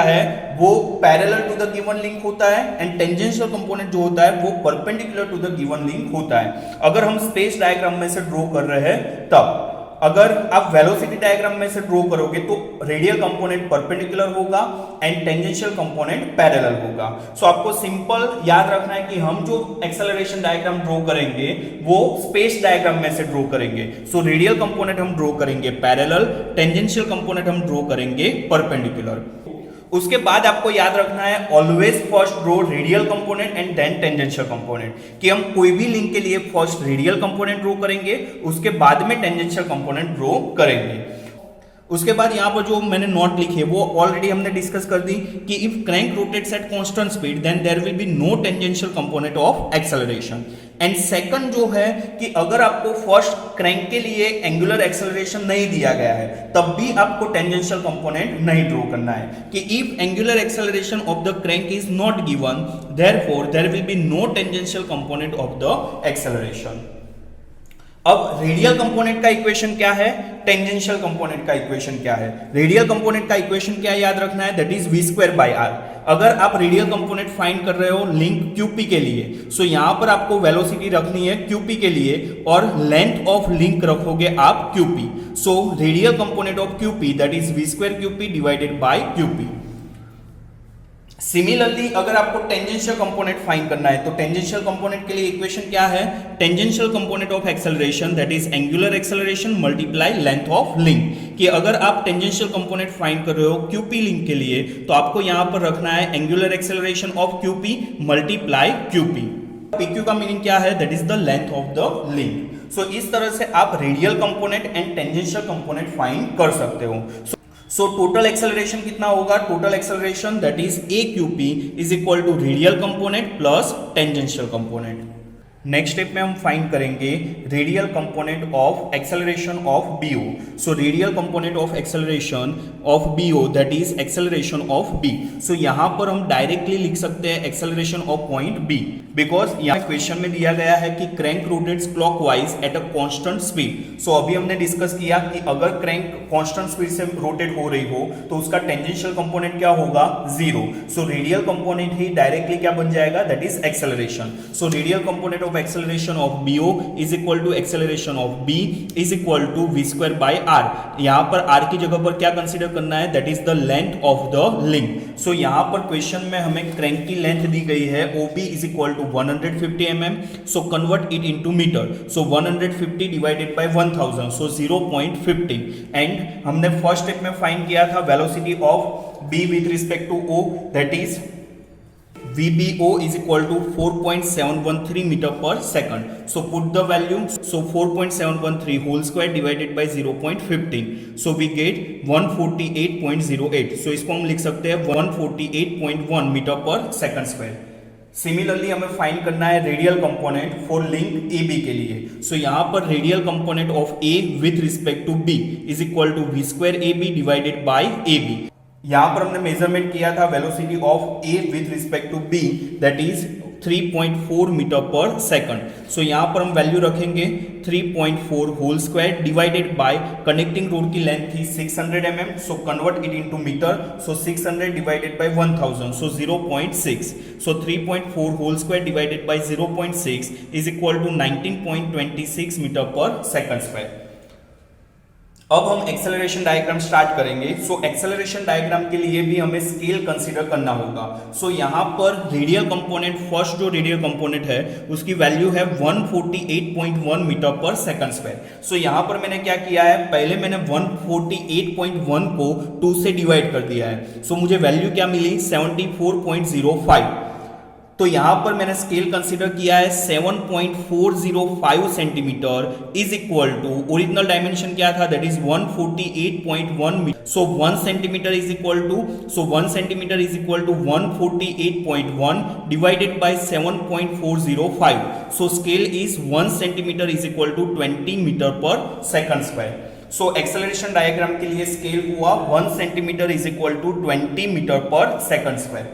वो parallel to the given link होता है एंड टेंजेंशियल कंपोनेंट जो होता है वो perpendicular to the given link होता है। अगर हम स्पेस डायग्राम में से ड्रॉ कर रहे हैं तब, अगर आप वेलोसिटी डायग्राम में से ड्रॉ करोगे तो रेडियल कंपोनेंट परपेंडिकुलर होगा एंड टेंजेंशियल कंपोनेंट पैरेलल होगा। सो आपको सिंपल याद रखना है कि हम जो एक्सेलरेशन डायग्राम ड्रॉ करेंगे वो स्पेस डायग्राम में से ड्रॉ करेंगे। सो रेडियल कंपोनेंट हम ड्रॉ करेंगे पैरेलल, टेंजेंशियल कंपोनेंट हम ड्रॉ करेंगे परपेंडिकुलर। उसके बाद आपको याद रखना है always first draw radial component and then tangential component, कि हम कोई भी लिंक के लिए फर्स्ट रेडियल कंपोनेंट ड्रॉ करेंगे उसके बाद में टेंजेंशियल कंपोनेंट ड्रॉ करेंगे। उसके बाद यहां पर जो मैंने नोट लिखी है वो ऑलरेडी हमने डिस्कस कर दी कि if crank rotates at constant speed then there will be no tangential component of acceleration. And second जो है कि अगर आपको फर्स्ट क्रैंक के लिए एंगुलर एक्सेलरेशन नहीं दिया गया है तब भी आपको टेंजेंशियल कंपोनेंट नहीं ड्रॉ करना है, कि if angular acceleration of the crank is not given therefore there will be no tangential component of the acceleration. अब रेडियल कंपोनेंट का इक्वेशन क्या है, टेंजेंशियल कंपोनेंट का इक्वेशन क्या है? रेडियल कंपोनेंट का इक्वेशन क्या याद रखना है? That is v square by r। अगर आप रेडियल कंपोनेंट फाइंड कर रहे हो लिंक QP के लिए, सो यहां पर आपको वेलोसिटी रखनी है QP के लिए और लेंथ ऑफ लिंक रखोगे आप QP। So radial component of QP that is v square QP divided by QP। Similarly अगर आपको टेंजेंशियल कंपोनेंट फाइंड करना है तो टेंजेंशियल कंपोनेंट के लिए इक्वेशन क्या है? Tangential component of acceleration that is angular acceleration multiply length of link, कि अगर आप टेंजेंशियल कंपोनेंट फाइंड कर रहे हो QP लिंक के लिए तो आपको यहां पर रखना है angular acceleration of QP multiply QP। PQ का मीनिंग क्या है? That is the length of the link. So इस तरह से आप radial component and tangential component find कर सकते हो। सो टोटल एक्सेलरेशन कितना होगा? Total acceleration that is AQP is equal to radial component plus tangential component. Next step में हम फाइंड करेंगे radial component of acceleration of BO। So radial component of acceleration of BO that is acceleration of B। So यहां पर हम डायरेक्टली लिख सकते हैं acceleration of point B, because यहां क्वेश्चन में दिया गया है कि crank rotates clockwise at a constant speed. So अभी हमने डिस्कस किया कि अगर क्रैंक कांस्टेंट स्पीड से रोटेट हो रही हो तो उसका टेंजेंशियल कंपोनेंट क्या होगा? जीरो। सो रेडियल कंपोनेंट ही डायरेक्टली क्या बन जाएगा? That is acceleration. So radial component of acceleration of BO is equal to acceleration of B is equal to v square by r। यहां पर r की जगह पर क्या कंसीडर करना है? That is the length of the link. So यहां पर क्वेश्चन में हमें क्रैंक की लेंथ दी गई है OB is equal to 150 mm। So convert it into metre. So 150 divided by 1000 so 0.50। And हमने फर्स्ट स्टेप में फाइंड किया था velocity of B with respect to O that is VBO is equal to 4.713 meter per second. So put the value. So 4.713 whole square divided by 0.15. So we get 148.08. So इसको हम लिख सकते हैं 148.1 metre per second square. Similarly हमें फाइंड करना है radial component for link A B के लिए। सो यहाँ पर radial component of A with respect to B is equal to V square A B divided by A B. यहाँ पर हमने मेजरमेंट किया था velocity of A with respect to B, that is 3.4 metre per second. So यहाँ पर हम वैल्यू रखेंगे 3.4 whole square divided bye connecting rod की लेंथ थी 600 mm, so convert it into metre, so 600 divided by 1000, so 0.6, so 3.4 whole square divided by 0.6 is equal to 19.26 metre per second square. अब हम एक्सेलरेशन डायग्राम स्टार्ट करेंगे। सो एक्सेलरेशन डायग्राम के लिए भी हमें स्केल कंसीडर करना होगा। सो यहाँ पर रेडियल कंपोनेंट, फर्स्ट जो रेडियल कंपोनेंट है उसकी वैल्यू है 148.1 मीटर पर सेकंड स्क्वायर। सो यहाँ पर मैंने क्या किया है, पहले मैंने 148.1 को 2 से डिवाइड कर दिया है। सो मुझे वैल्यू क्या मिली, 74.05। तो यहां पर मैंने स्केल कंसीडर किया है 7.405 centimetre is equal to original dimension क्या था, that is 148.1 metre. So 1 centimetre is equal to 148.1 divided by 7.405। So scale is 1 centimetre is equal to 20 metre per second square. So acceleration diagram के लिए स्केल हुआ 1 centimetre is equal to 20 metre per second square.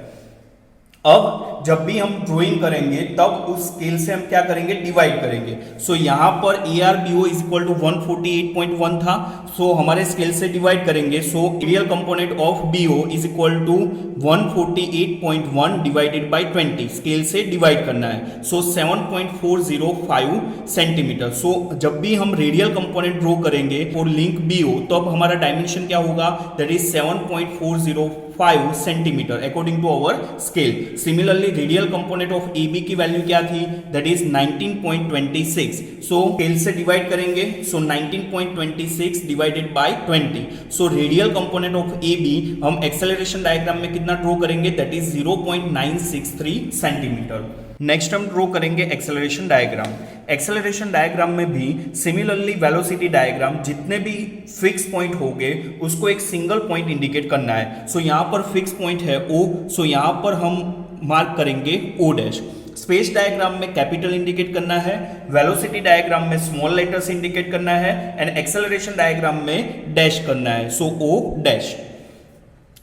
अब जब भी हम ड्राइंग करेंगे तब उस स्केल से हम क्या करेंगे, डिवाइड करेंगे। सो यहां पर ARBO इज इक्वल टू 148.1 था, सो हमारे स्केल से डिवाइड करेंगे। So real component of BO is equal to 148.1 divided by 20, scale से डिवाइड करना है। So 7.405 centimetre. सो जब भी हम रेडियल कंपोनेंट ड्रॉ करेंगे फॉर लिंक BO तो अब हमारा डायमेंशन क्या होगा, that is 7.405 centimetre according to our scale. Similarly radial component of AB की वैल्यू क्या थी, दैट इज 19.26। सो स्केल से डिवाइड करेंगे, so 19.26 divided by 20। So radial component of AB हम एक्सेलरेशन डायग्राम में कितना ड्रॉ करेंगे, दैट इज 0.963 सेंटीमीटर। नेक्स्ट हम ड्रॉ करेंगे एक्सेलरेशन डायग्राम। एक्सेलरेशन डायग्राम में भी सिमिलरली वेलोसिटी डायग्राम जितने भी फिक्स पॉइंट होंगे उसको एक सिंगल पॉइंट इंडिकेट करना है। सो यहाँ पर फिक्स पॉइंट है O, सो यहाँ पर हम मार्क करेंगे O डैश। स्पेस डायग्राम में कैपिटल इंडिकेट करना है, वेलोसिटी डायग्राम में स्मॉल लेटर से इंडिकेट करना है, एंड एक्सेलरेशन डायग्राम में डैश करना है, सो O डैश।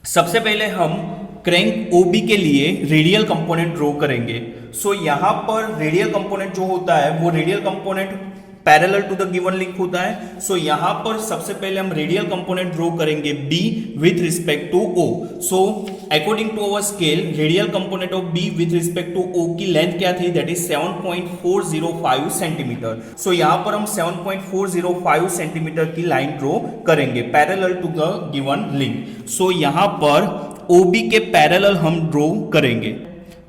सबसे पहले हम क्रैंक OB के लिए रेडियल कंपोनेंट ड्रॉ करेंगे। सो यहां पर रेडियल कंपोनेंट जो होता है वो radial component parallel to the given link होता है। सो यहां पर सबसे पहले हम रेडियल कंपोनेंट ड्रॉ करेंगे B with respect to O। So according to our scale radial component of B with respect to O की लेंथ क्या थी, दैट इज 7.405 सेंटीमीटर। सो यहां पर हम 7.405 सेंटीमीटर की लाइन ड्रॉ करेंगे parallel to the given link. So यहां पर OB के पैरेलल हम ड्रॉ करेंगे,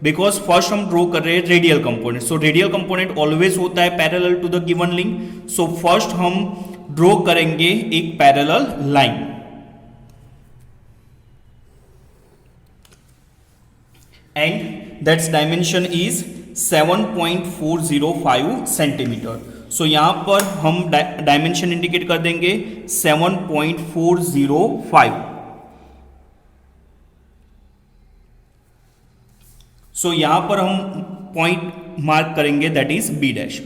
बिकॉज फर्स्ट हम ड्रॉ कर रहे हैं radial component. So radial component always होता है parallel to the given link. So first हम ड्रॉ करेंगे एक parallel line, and that's dimension is 7.405 centimetre. So यहां पर हम डायमेंशन इंडिकेट कर देंगे 7.405। सो यहां पर हम पॉइंट मार्क करेंगे, दैट इज B डैश।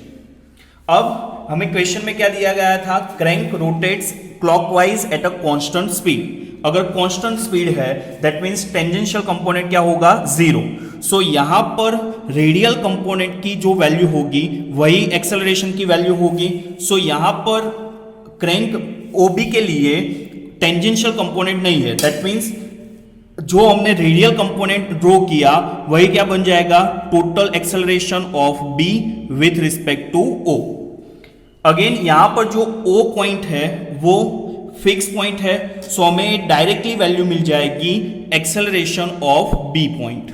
अब हमें क्वेश्चन में क्या दिया गया था, crank rotates clockwise at a constant speed. अगर कांस्टेंट स्पीड है दैट मींस टेंजेंशियल कंपोनेंट क्या होगा, 0। सो यहां पर रेडियल कंपोनेंट की जो वैल्यू होगी वही एक्सेलरेशन की वैल्यू होगी। सो यहां पर क्रैंक OB के लिए टेंजेंशियल कंपोनेंट नहीं है, दैट मींस जो हमने रेडियल कंपोनेंट ड्रॉ किया वही क्या बन जाएगा, total acceleration of B with respect to O। Again यहां पर जो O पॉइंट है वो फिक्स पॉइंट है, सो हमें डायरेक्टली वैल्यू मिल जाएगी acceleration of B point.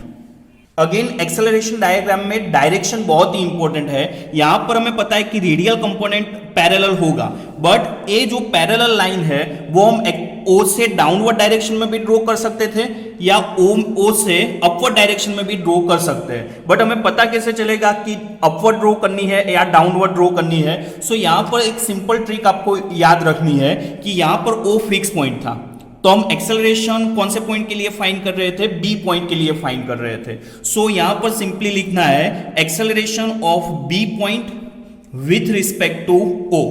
Again acceleration diagram में डायरेक्शन बहुत ही इंपॉर्टेंट है। यहां पर हमें पता है कि रेडियल कंपोनेंट पैरेलल होगा, बट ये जो पैरेलल लाइन है वो हम O से डाउनवर्ड डायरेक्शन में भी ड्रॉ कर सकते थे या O से अपवर्ड डायरेक्शन में भी ड्रॉ कर सकते हैं, बट हमें पता कैसे चलेगा कि अपवर्ड ड्रॉ करनी है या डाउनवर्ड ड्रॉ करनी है। सो यहां पर एक सिंपल ट्रिक आपको याद रखनी है कि यहां पर O फिक्स पॉइंट था, तो हम एक्सेलरेशन कौन से पॉइंट के लिए फाइंड कर रहे थे, बी पॉइंट के लिए फाइंड कर रहे थे। सो यहां पर सिंपली लिखना है acceleration of B point with respect to O.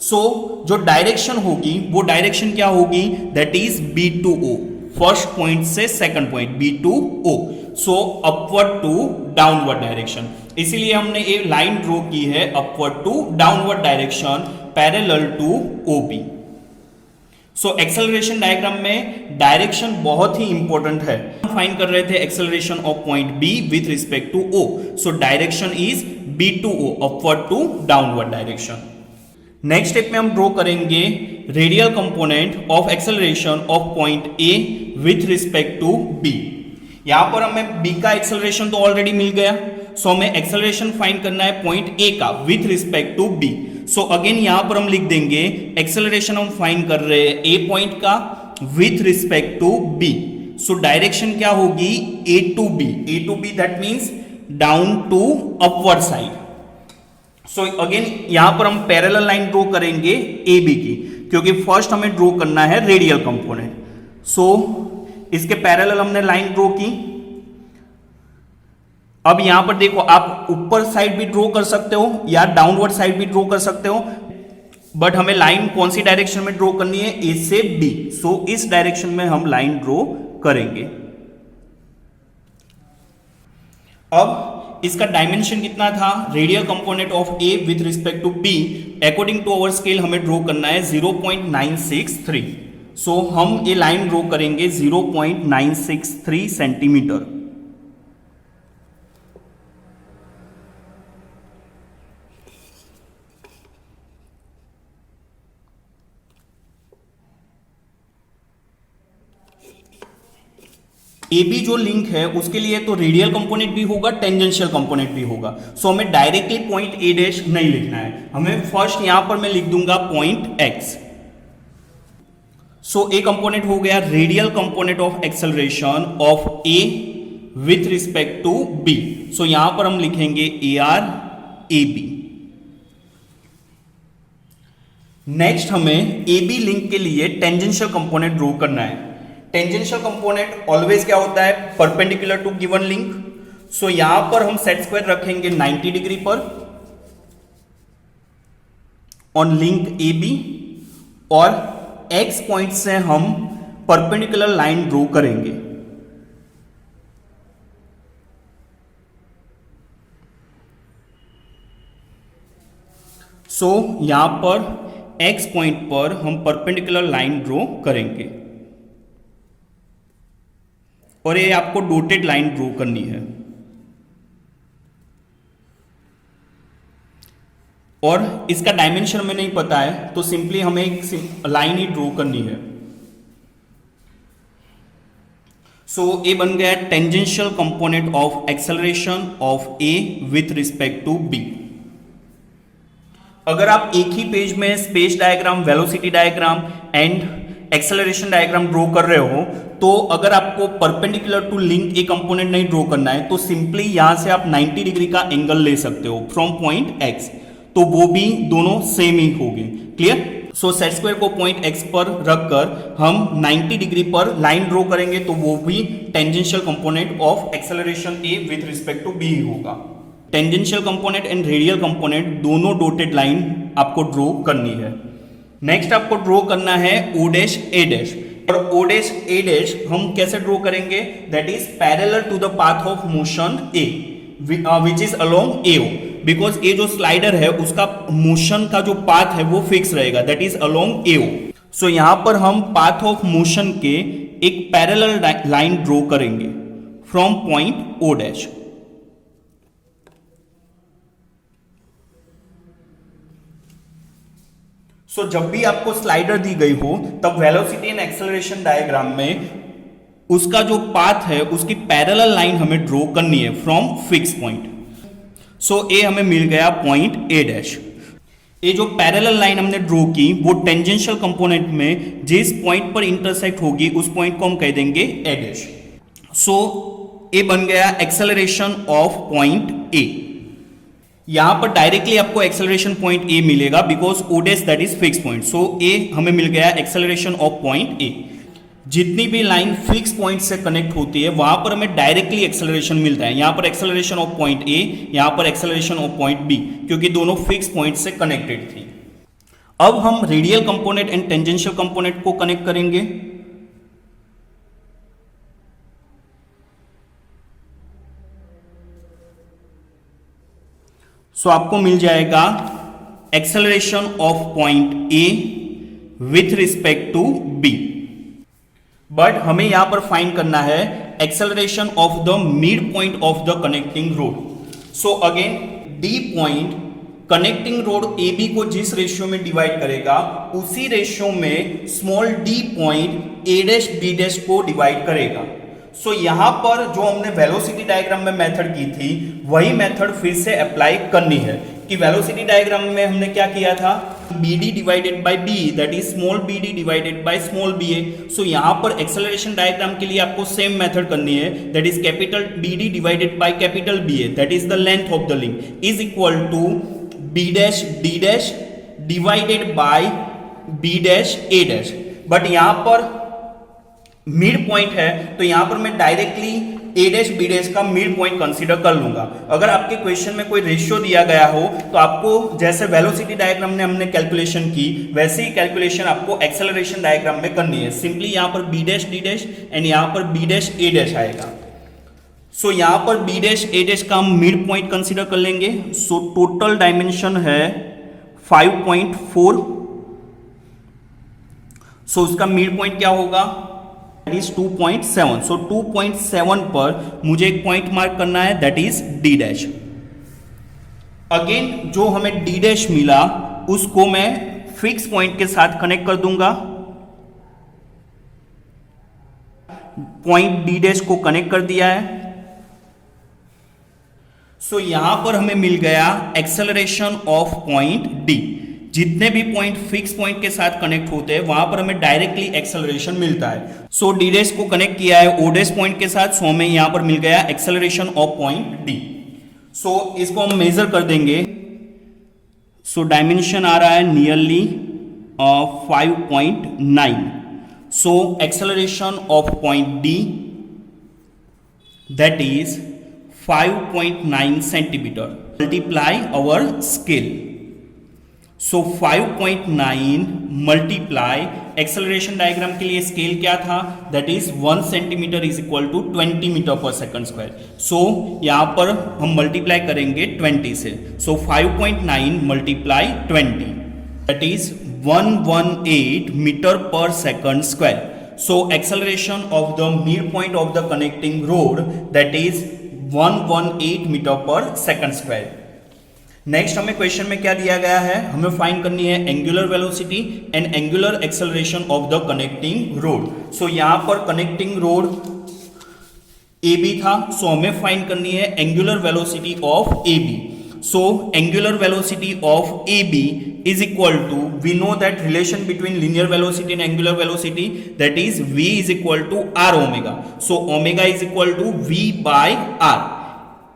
So जो डायरेक्शन होगी वो डायरेक्शन क्या होगी, that is B to O, first point से second point B to O, so upward to downward direction. इसीलिए हमने एक लाइन ड्रॉ की है upward to downward direction parallel to OB. So acceleration diagram में डायरेक्शन बहुत ही इंपॉर्टेंट है। हम फाइंड कर रहे थे acceleration of point B with respect to O, so direction is B to O, upward to downward direction. Next step में हम ड्रॉ करेंगे radial component of acceleration of point A with respect to B. यहां पर हमें बी का एक्सेलरेशन तो ऑलरेडी मिल गया, सो हमें एक्सेलरेशन फाइंड करना है पॉइंट ए का with respect to B. So again यहां पर हम लिख देंगे एक्सेलरेशन हम फाइंड कर रहे हैं ए पॉइंट का with respect to B. So direction क्या होगी, A to B, A to B that means down to upward side. So again यहां पर हम पैरेलल लाइन ड्रॉ करेंगे ए बी की, क्योंकि फर्स्ट हमें ड्रॉ करना है रेडियल कंपोनेंट। सो इसके पैरेलल हमने लाइन ड्रॉ की। अब यहां पर देखो, आप ऊपर साइड भी ड्रॉ कर सकते हो या डाउनवर्ड साइड भी ड्रॉ कर सकते हो, बट हमें लाइन कौन सी डायरेक्शन में ड्रॉ करनी है, ए से बी। सो इस डायरेक्शन में हम लाइन ड्रॉ करेंगे। अब इसका डायमेंशन कितना था, radial component of A with respect to B according to our scale हमें ड्रॉ करना है 0.963। सो हम ये लाइन ड्रॉ करेंगे 0.963 सेंटीमीटर। ए बी जो लिंक है उसके लिए तो रेडियल कंपोनेंट भी होगा, टेंजेंशियल कंपोनेंट भी होगा। सो हमें डायरेक्टली पॉइंट ए डैश नहीं लिखना है, हमें फर्स्ट यहां पर मैं लिख दूंगा point X. So A component हो गया radial component of acceleration of A with respect to B. So यहां पर हम लिखेंगे A R A B. Next हमें ए बी लिंक के लिए टेंजेंशियल कंपोनेंट ड्रॉ करना है। टेंजेंशियल कंपोनेंट ऑलवेज क्या होता है, perpendicular to given link. So यहां पर हम सेट स्क्वायर रखेंगे 90 डिग्री पर ऑन लिंक ए बी, और एक्स पॉइंट से हम परपेंडिकुलर लाइन ड्रॉ करेंगे। सो यहां पर एक्स पॉइंट पर हम परपेंडिकुलर लाइन ड्रॉ करेंगे, और ये आपको डॉटेड लाइन ड्रॉ करनी है, और इसका डायमेंशन हमें नहीं पता है तो सिंपली हमें एक लाइन ही ड्रॉ करनी है। सो ए बन गया tangential component of acceleration of A with respect to B. अगर आप एक ही पेज में space diagram, velocity diagram and acceleration diagram draw कर रहे हो, तो अगर आपको perpendicular to link A component नहीं ड्रॉ करना है तो सिंपली यहां से आप 90 डिग्री का एंगल ले सकते हो फ्रॉम पॉइंट एक्स, तो वो भी दोनों सेम ही होंगे। क्लियर? सो सेट स्क्वायर को पॉइंट एक्स पर रखकर हम 90 डिग्री पर लाइन ड्रॉ करेंगे, तो वो भी tangential component of acceleration A with respect to B होगा। Tangential component and radial component दोनों डॉटेड लाइन आपको ड्रॉ करनी है। नेक्स्ट आपको ड्रॉ करना है ओ डैश ए डैश, और ओ डैश ए डैश हम कैसे ड्रॉ करेंगे, that is parallel to the path of motion A which is along AO, because ये जो स्लाइडर है उसका मोशन का जो पाथ है वो फिक्स रहेगा, दैट इज अलोंग एओ। सो यहां पर हम पाथ ऑफ मोशन के एक पैरेलल लाइन ड्रॉ करेंगे फ्रॉम पॉइंट ओ डैश। सो जब भी आपको स्लाइडर दी गई हो तब वेलोसिटी एंड एक्सेलरेशन डायग्राम में उसका जो पाथ है उसकी पैरेलल लाइन हमें ड्रॉ करनी है from fix point. So A हमें मिल गया पॉइंट ए डैश। ये जो पैरेलल लाइन हमने ड्रॉ की वो टेंजेंशियल कंपोनेंट में जिस पॉइंट पर इंटरसेक्ट होगी उस पॉइंट को हम कह देंगे ए डैश। सो ए बन गया एक्सेलरेशन ऑफ पॉइंट ए। यहां पर डायरेक्टली आपको एक्सेलरेशन पॉइंट ए मिलेगा because O dash that is fix point. So A हमें मिल गया एक्सेलरेशन ऑफ पॉइंट ए। जितनी भी लाइन फिक्स पॉइंट से कनेक्ट होती है वहां पर हमें डायरेक्टली एक्सेलरेशन मिलता है। यहां पर एक्सेलरेशन ऑफ पॉइंट ए, यहां पर एक्सेलरेशन ऑफ पॉइंट बी, क्योंकि दोनों फिक्स पॉइंट से कनेक्टेड थी। अब हम radial component and tangential component को कनेक्ट करेंगे। सो आपको मिल जाएगा acceleration of point A with respect to B, but हमें यहां पर फाइंड करना है acceleration of the mid point of the connecting rod. So again D point connecting rod A B को जिस रेशियो में डिवाइड करेगा उसी रेशियो में small D point A dash B dash को डिवाइड करेगा। सो यहां पर जो हमने वेलोसिटी डायग्राम में मेथड की थी वही मेथड फिर से अप्लाई करनी है कि वेलोसिटी डायग्राम में हमने क्या किया था, BD divided by B, that is small BD divided by small BA। सो यहां पर एक्सेलरेशन डायग्राम के लिए आपको सेम मेथड करनी है, that is capital BD divided by capital BA, that is the length of the link is equal to B dash D dash divided by B dash A dash. But यहां पर मिड पॉइंट है तो यहां पर मैं directly A dash B dash का मिड पॉइंट कंसीडर कर लूंगा। अगर आपके क्वेश्चन में कोई रेशियो दिया गया हो तो आपको जैसे वेलोसिटी डायग्राम में हमने कैलकुलेशन की वैसे ही कैलकुलेशन आपको एक्सेलरेशन डायग्राम में करनी है। सिंपली यहां पर B dash D dash and यहां पर बी डैश ए डैश आएगा। सो यहां पर बी डैश ए डैश का हम मिड पॉइंट कंसीडर कर लेंगे। सो टोटल डायमेंशन है 5.4। सो उसका मिड पॉइंट क्या होगा, दैट इज 2.7। सो 2.7 पर मुझे एक पॉइंट मार्क करना है, that is D dash. Again जो हमें डी डैश मिला उसको मैं फिक्स पॉइंट के साथ कनेक्ट कर दूंगा। पॉइंट डी डैश को कनेक्ट कर दिया है। सो यहां पर हमें मिल गया एक्सेलरेशन ऑफ पॉइंट डी। जितने भी पॉइंट फिक्स पॉइंट के साथ कनेक्ट होते हैं वहां पर हमें डायरेक्टली एक्सेलरेशन मिलता है। सो डी डैश को कनेक्ट किया है ओ डैश पॉइंट के साथ, सो हमें यहां पर मिल गया एक्सेलरेशन ऑफ पॉइंट डी। सो इसको हम मेजर कर देंगे। सो डायमेंशन आ रहा है nearly 5.9। So acceleration of point D that is 5.9 centimetre multiply our scale. So 5.9 multiply acceleration diagram के लिए स्केल क्या था, that is 1 centimetre is equal to 20 metre per second square. So यहां पर हम मल्टीप्लाई करेंगे 20 से। So 5.9 multiply 20 that is 118 metre per second square. So acceleration of the mid point of the connecting rod that is 118 metre per second square. Next हमें क्वेश्चन में क्या दिया गया है, हमें फाइंड करनी है angular velocity and angular acceleration of the connecting rod. So यहां पर कनेक्टिंग रोड ए बी था, सो हमें फाइंड करनी है angular velocity of A B. So angular velocity of A B is equal to, we know that relation between linear velocity and angular velocity, that is v is equal to r omega. So omega is equal to v by r.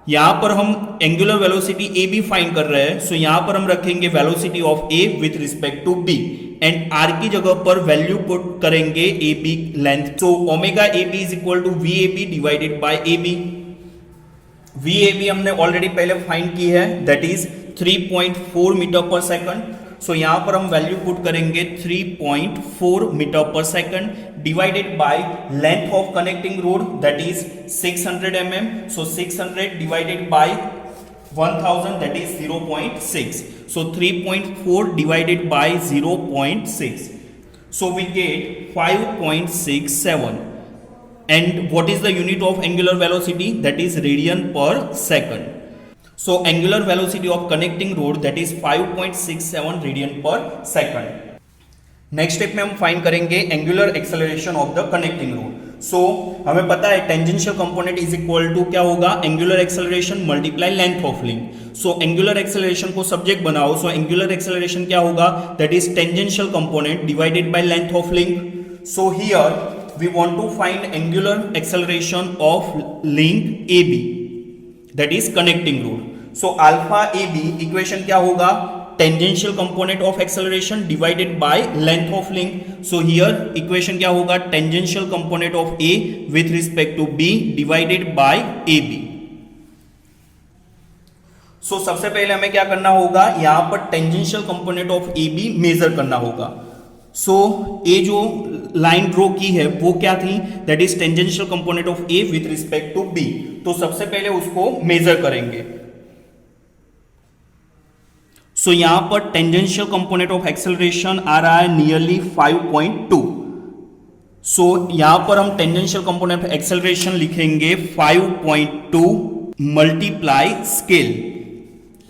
यहां पर हम angular velocity A B find कर रहे हैं। सो यहां पर हम रखेंगे velocity of A with respect to B and R की जगह पर वैल्यू पुट करेंगे A B length. So omega A B is equal to V A B divided by A B. V A B हमने ऑलरेडी पहले फाइंड की है, that is 3.4 metre per second. So यहां पर हम वैल्यू पुट करेंगे 3.4 metre per second divided by length of connecting rod that is 600 mm। So 600 divided by 1000 that is 0.6। So 3.4 divided by 0.6, so we get 5.67. And what is the unit of angular velocity? That is radian per second. So angular velocity of connecting rod, that is 5.67 radian per second. Next step में हम फाइंड करेंगे angular acceleration of the connecting rod. So हमें पता है tangential component is equal to क्या होगा, angular acceleration multiply length of link. So angular acceleration को सब्जेक्ट बनाओ। सो एंगुलर एक्सेलरेशन क्या होगा, that is tangential component divided by length of link. So here we want to find angular acceleration of link A B, that is connecting rod. So alpha A B equation क्या होगा, tangential component of acceleration divided by length of link. So here equation क्या होगा, tangential component of A with respect to B divided by A B. So सबसे पहले हमें क्या करना होगा, यहां पर tangential component of A B measure करना होगा. सो ये जो लाइन ड्रॉ की है वो क्या थी, that is tangential component of A with respect to B. तो सबसे पहले उसको मेजर करेंगे. सो यहां पर टेंजेंशियल कंपोनेंट ऑफ एक्सेलरेशन आ रहा है नियरली 5.2. सो यहां पर हम टेंजेंशियल कंपोनेंट ऑफ एक्सेलरेशन लिखेंगे 5.2 मल्टीप्लाई स्केल.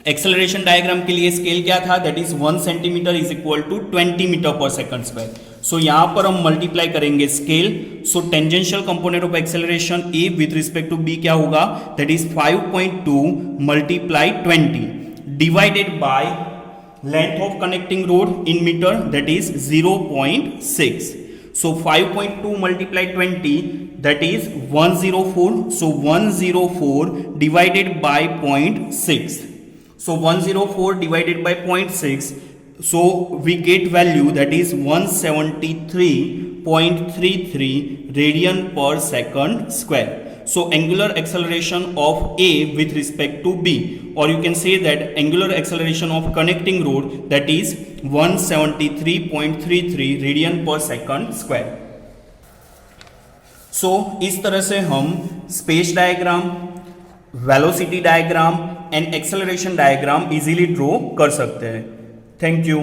एक्सेलरेशन डायग्राम के लिए स्केल क्या था, that is 1 centimetre is equal to 20 metre per second square. So यहां पर हम मल्टीप्लाई करेंगे scale. So tangential component of acceleration A with respect to B क्या होगा, that is 5.2 multiply 20 divided by length of connecting rod in metre, that is 0.6. So 5.2 multiply 20 that is 104. So 104 divided by 0.6. So 104 divided by 0.6. So we get value that is 173.33 radian per second square. So angular acceleration of A with respect to B, or you can say that angular acceleration of connecting rod, that is 173.33 radian per second square. सो इस तरह से हम space diagram, velocity diagram and acceleration diagram easily draw कर सकते हैं. Thank you.